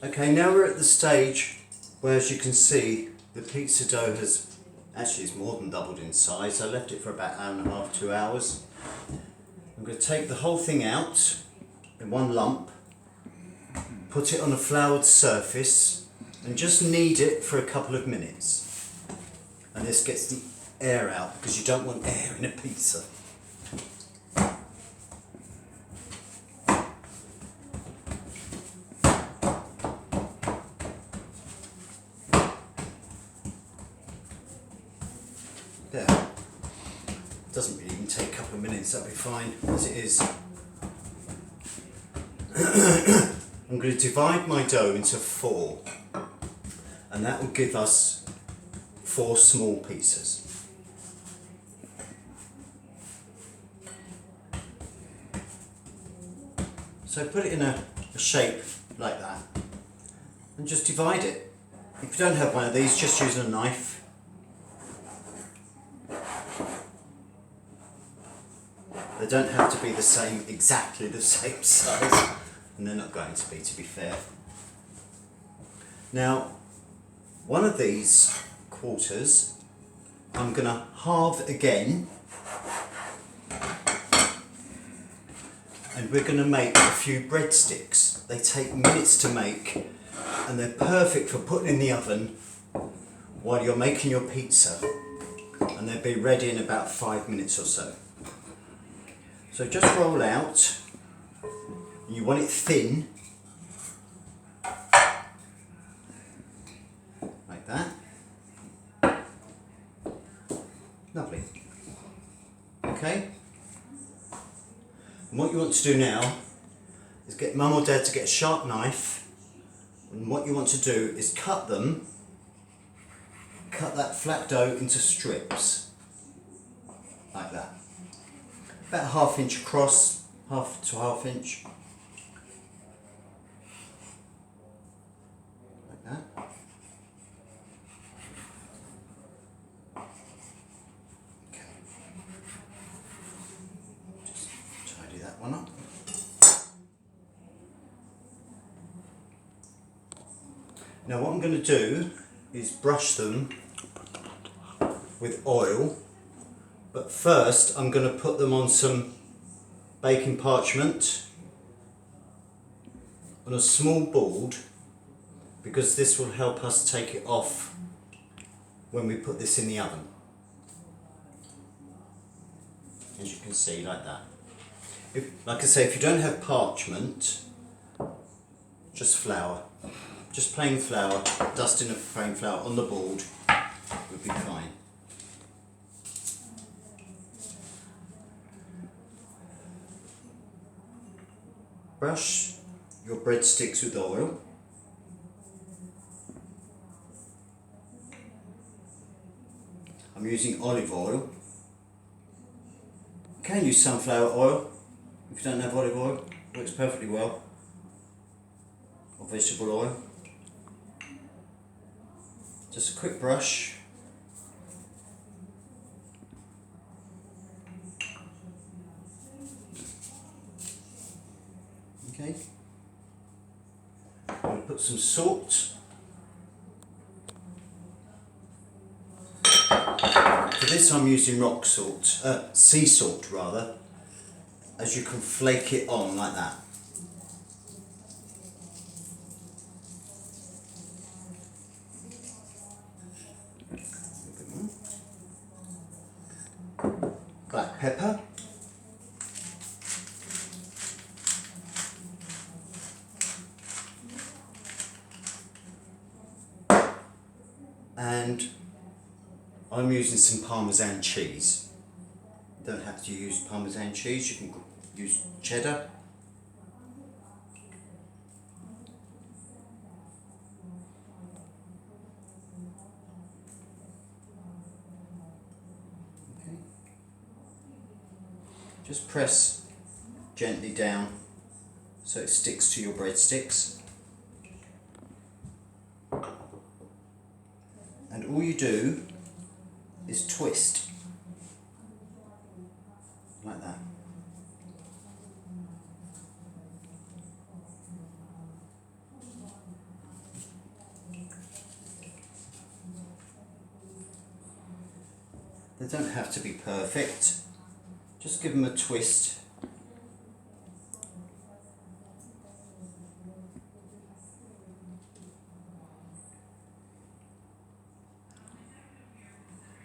Okay, now we're at the stage where, as you can see, the pizza dough has actually it's more than doubled in size. I left it for about an hour and a half, 2 hours. I'm going to take the whole thing out in one lump, put it on a floured surface and just knead it for a couple of minutes. And this gets the air out because you don't want air in a pizza. There. It doesn't really even take a couple of minutes, that'll be fine as it is. I'm going to divide my dough into 4, and that will give us 4 small pieces. So put it in a shape like that and just divide it. If you don't have one of these, just use a knife. They don't have to be the same, exactly the same size, and they're not going to be fair. Now, one of these quarters I'm going to halve again, and we're going to make a few breadsticks. They take minutes to make, and they're perfect for putting in the oven while you're making your pizza, and they'll be ready in about 5 minutes or so. So just roll out, and you want it thin, like that. Lovely. Okay. And what you want to do now is get Mum or Dad to get a sharp knife, and what you want to do is cut that flat dough into strips, like that. About 1/2 inch across, half to 1/2 inch. Like that. Okay. Just tidy that one up. Now what I'm going to do is brush them with oil. But first I'm going to put them on some baking parchment on a small board, because this will help us take it off when we put this in the oven. As you can see, like that. Like I say, if you don't have parchment, just flour. Just plain flour, dusting of plain flour on the board would be fine. Brush your breadsticks with oil. I'm using olive oil. You can use sunflower oil if you don't have olive oil, works perfectly well. Or vegetable oil. Just a quick brush. Okay. I'm going to put some salt. For this I'm using rock salt, sea salt rather, as you can flake it on like that. Black pepper. And I'm using some Parmesan cheese. You don't have to use Parmesan cheese, you can use cheddar. Okay. Just press gently down so it sticks to your breadsticks. And all you do is twist, like that. They don't have to be perfect. Just give them a twist.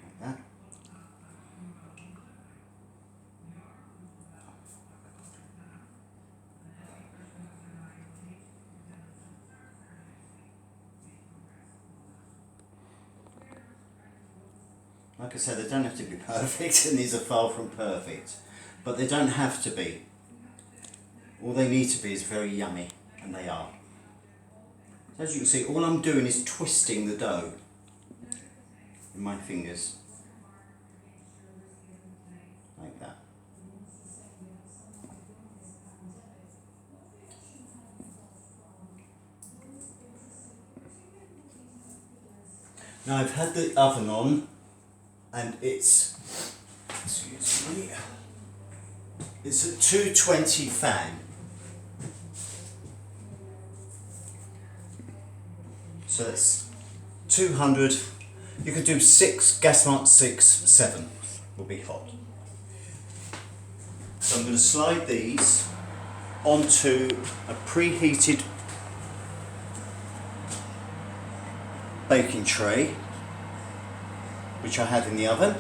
Like that. Like I said, they don't have to be perfect, and these are far from perfect, but they don't have to be. All they need to be is very yummy, and they are. As you can see, all I'm doing is twisting the dough in my fingers, like that. Now I've had the oven on, and it's, excuse me, it's a 220 fan. So that's 200, you could do 6, gas mark 6, 7 will be hot. So I'm going to slide these onto a preheated baking tray, which I have in the oven.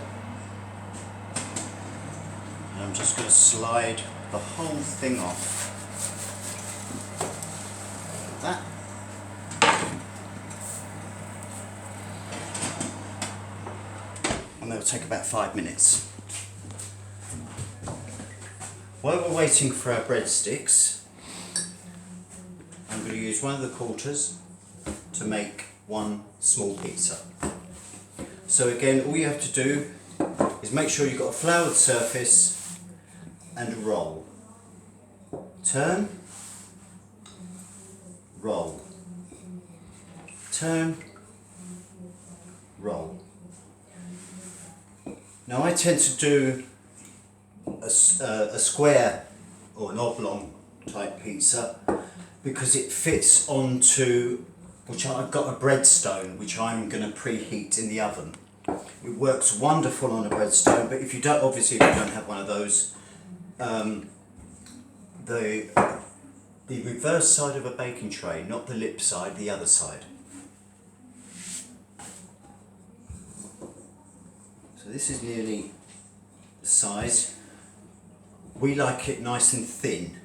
And I'm just going to slide the whole thing off. Like that. And they'll take about 5 minutes. While we're waiting for our breadsticks, I'm going to use one of the quarters to make one small pizza. So again, all you have to do is make sure you've got a floured surface and roll. Turn, roll. Turn, roll. Now I tend to do a square or an oblong type pizza because it fits onto, which I've got a breadstone which I'm going to preheat in the oven. It works wonderful on a breadstone, but if you don't, obviously if you don't have one of those, the reverse side of a baking tray, not the lip side, the other side. So this is nearly the size. We like it nice and thin,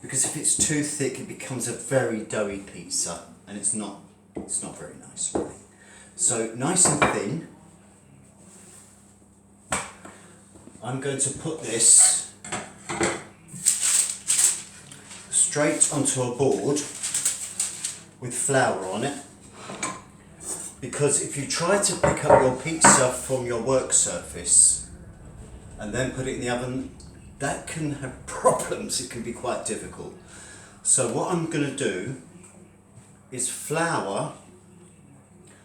because if it's too thick it becomes a very doughy pizza, and it's not very nice really. So nice and thin. I'm going to put this straight onto a board with flour on it, because if you try to pick up your pizza from your work surface and then put it in the oven, that can have problems. It can be quite difficult. So what I'm going to do is flour,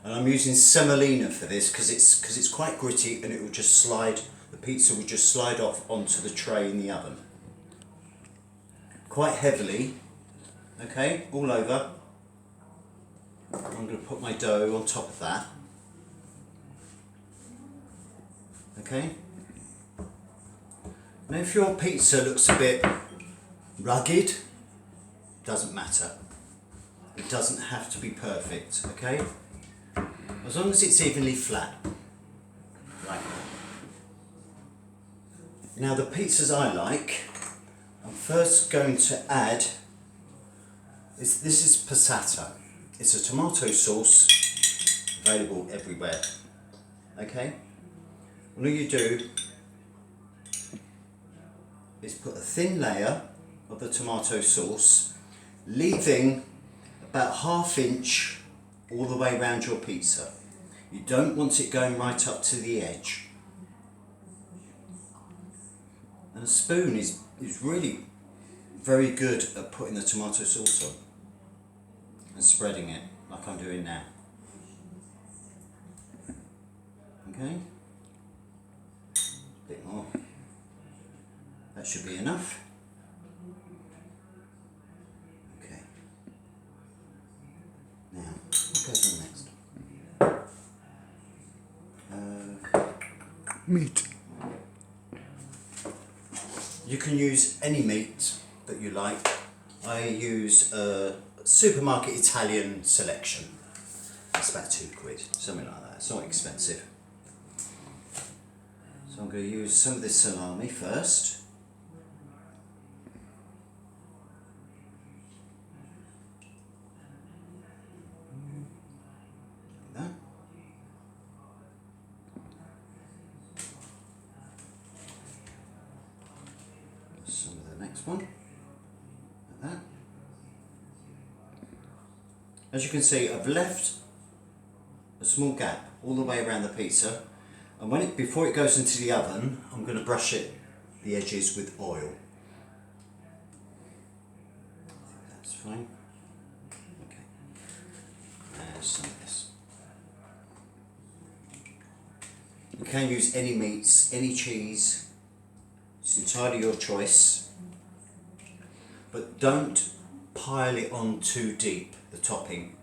and I'm using semolina for this because it's quite gritty, and it will just slide, the pizza will just slide off onto the tray in the oven. Quite heavily, okay, all over. I'm going to put my dough on top of that. Okay. Now if your pizza looks a bit rugged, doesn't matter. It doesn't have to be perfect, okay? As long as it's evenly flat. Right. Now the pizzas I like, I'm first going to add, this is passata. It's a tomato sauce available everywhere, okay? All you do is put a thin layer of the tomato sauce, leaving about 1/2 inch all the way around your pizza. You don't want it going right up to the edge. And a spoon is really very good at putting the tomato sauce on and spreading it like I'm doing now. Okay, a bit more. That should be enough. Okay. Now, what goes on next? meat. You can use any meat that you like. I use a supermarket Italian selection. It's about £2, something like that. It's not expensive. So I'm going to use some of this salami first. Like that. Some of the next one. Like that. As you can see, I've left a small gap all the way around the pizza, and when before it goes into the oven, I'm going to brush the edges with oil. That's fine. Okay. There's some of this. You can use any meats, any cheese. It's entirely your choice, but don't pile it on too deep, the topping,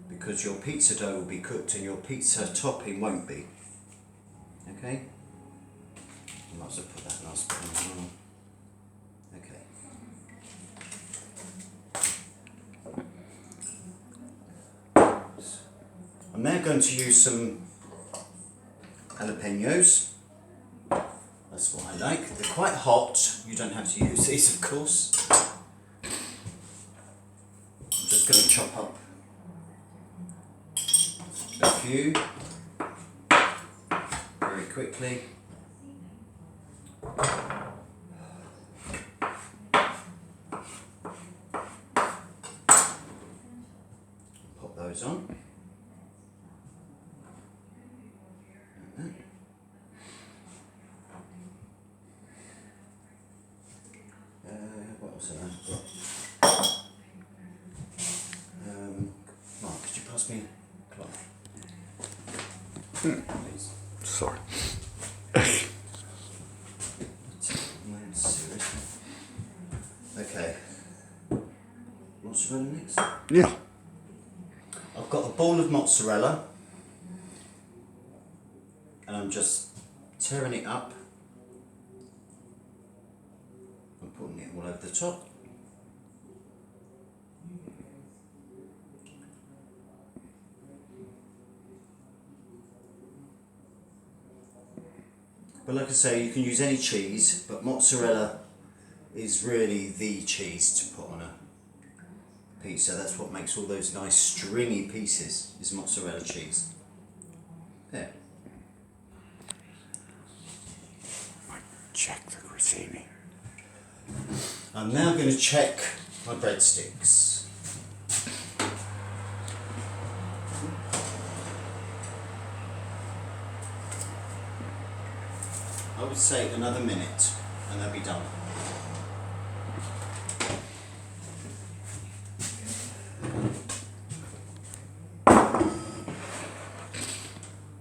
because your pizza dough will be cooked and your pizza topping won't be. Okay? I might as well put that last bit on. Okay. I'm now going to use some jalapenos. That's what I like. They're quite hot. You don't have to use these, of course. I'm just going to chop up a few very quickly. Pop those on. What was that? Mark, could you pass me a cloth? Please. Sorry. Okay. Mozzarella next? Yeah. I've got a bowl of mozzarella and I'm just tearing it up and putting it all over the top. But like I say, you can use any cheese, but mozzarella is really the cheese to put on a pizza. That's what makes all those nice stringy pieces, is mozzarella cheese. There. Check the grissini. I'm now going to check my breadsticks. I would say another minute and they'll be done.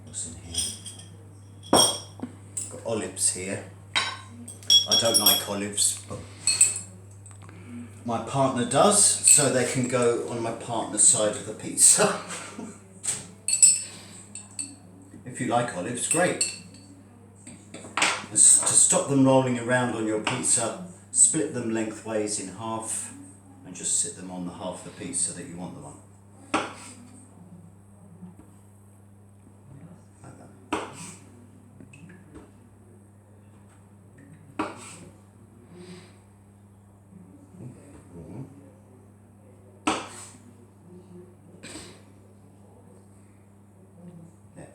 What's in here? I've got olives here. I don't like olives, but my partner does, so they can go on my partner's side of the pizza. If you like olives, great. To stop them rolling around on your pizza, split them lengthways in half and just sit them on the half of the pizza that you want them on. Like that. There.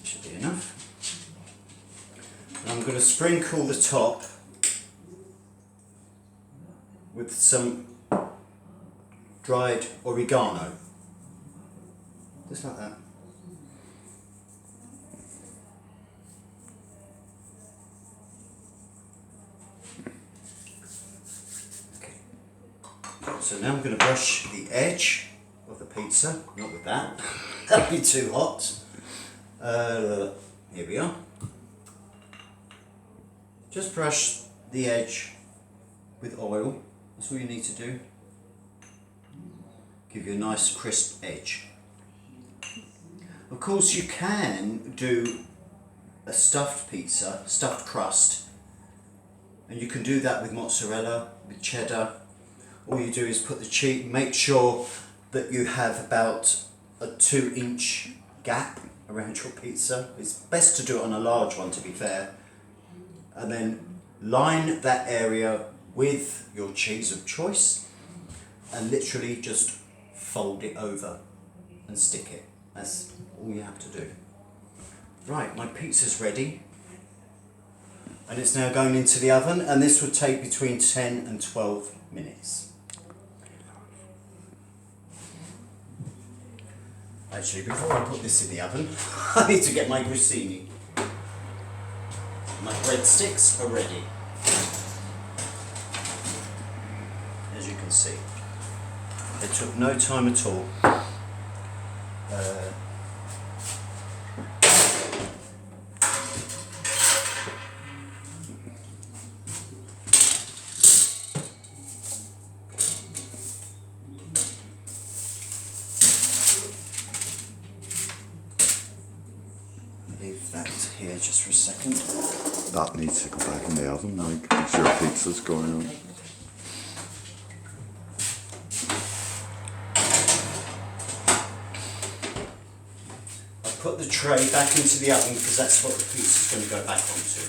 Should be enough. I'm going to sprinkle the top with some dried oregano, just like that. Okay. So now I'm going to brush the edge of the pizza, not with that, that'd be too hot. Here we are. Just brush the edge with oil, that's all you need to do. Give you a nice crisp edge. Of course you can do a stuffed pizza, stuffed crust, and you can do that with mozzarella, with cheddar. All you do is put the cheese, make sure that you have about a 2-inch gap around your pizza. It's best to do it on a large one, to be fair. And then line that area with your cheese of choice and literally just fold it over and stick it. That's all you have to do. Right, my pizza's ready. And it's now going into the oven, and this would take between 10 and 12 minutes. Actually, before I put this in the oven, I need to get my grissini. My breadsticks are ready. As you can see, it took no time at all. Leave that here just for a second. That needs to go back in the oven, like, because your pizza's going on. I put the tray back into the oven because that's what the pizza's going to go back onto.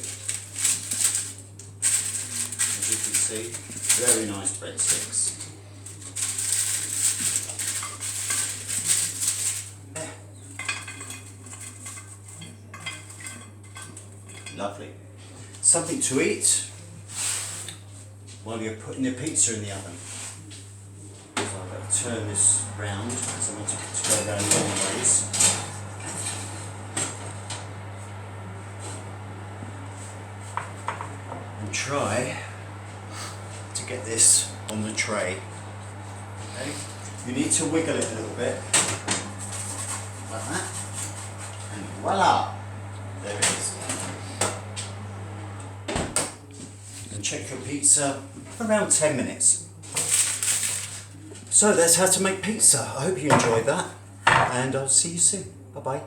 As you can see, very nice breadsticks. Lovely. Something to eat while you're putting the pizza in the oven. So I'm going to turn this round because I want it to go around long ways. And try to get this on the tray. Okay? You need to wiggle it a little bit, like that, and voila! There it is. And check your pizza for around 10 minutes. So that's how to make pizza. I hope you enjoyed that, and I'll see you soon. Bye bye.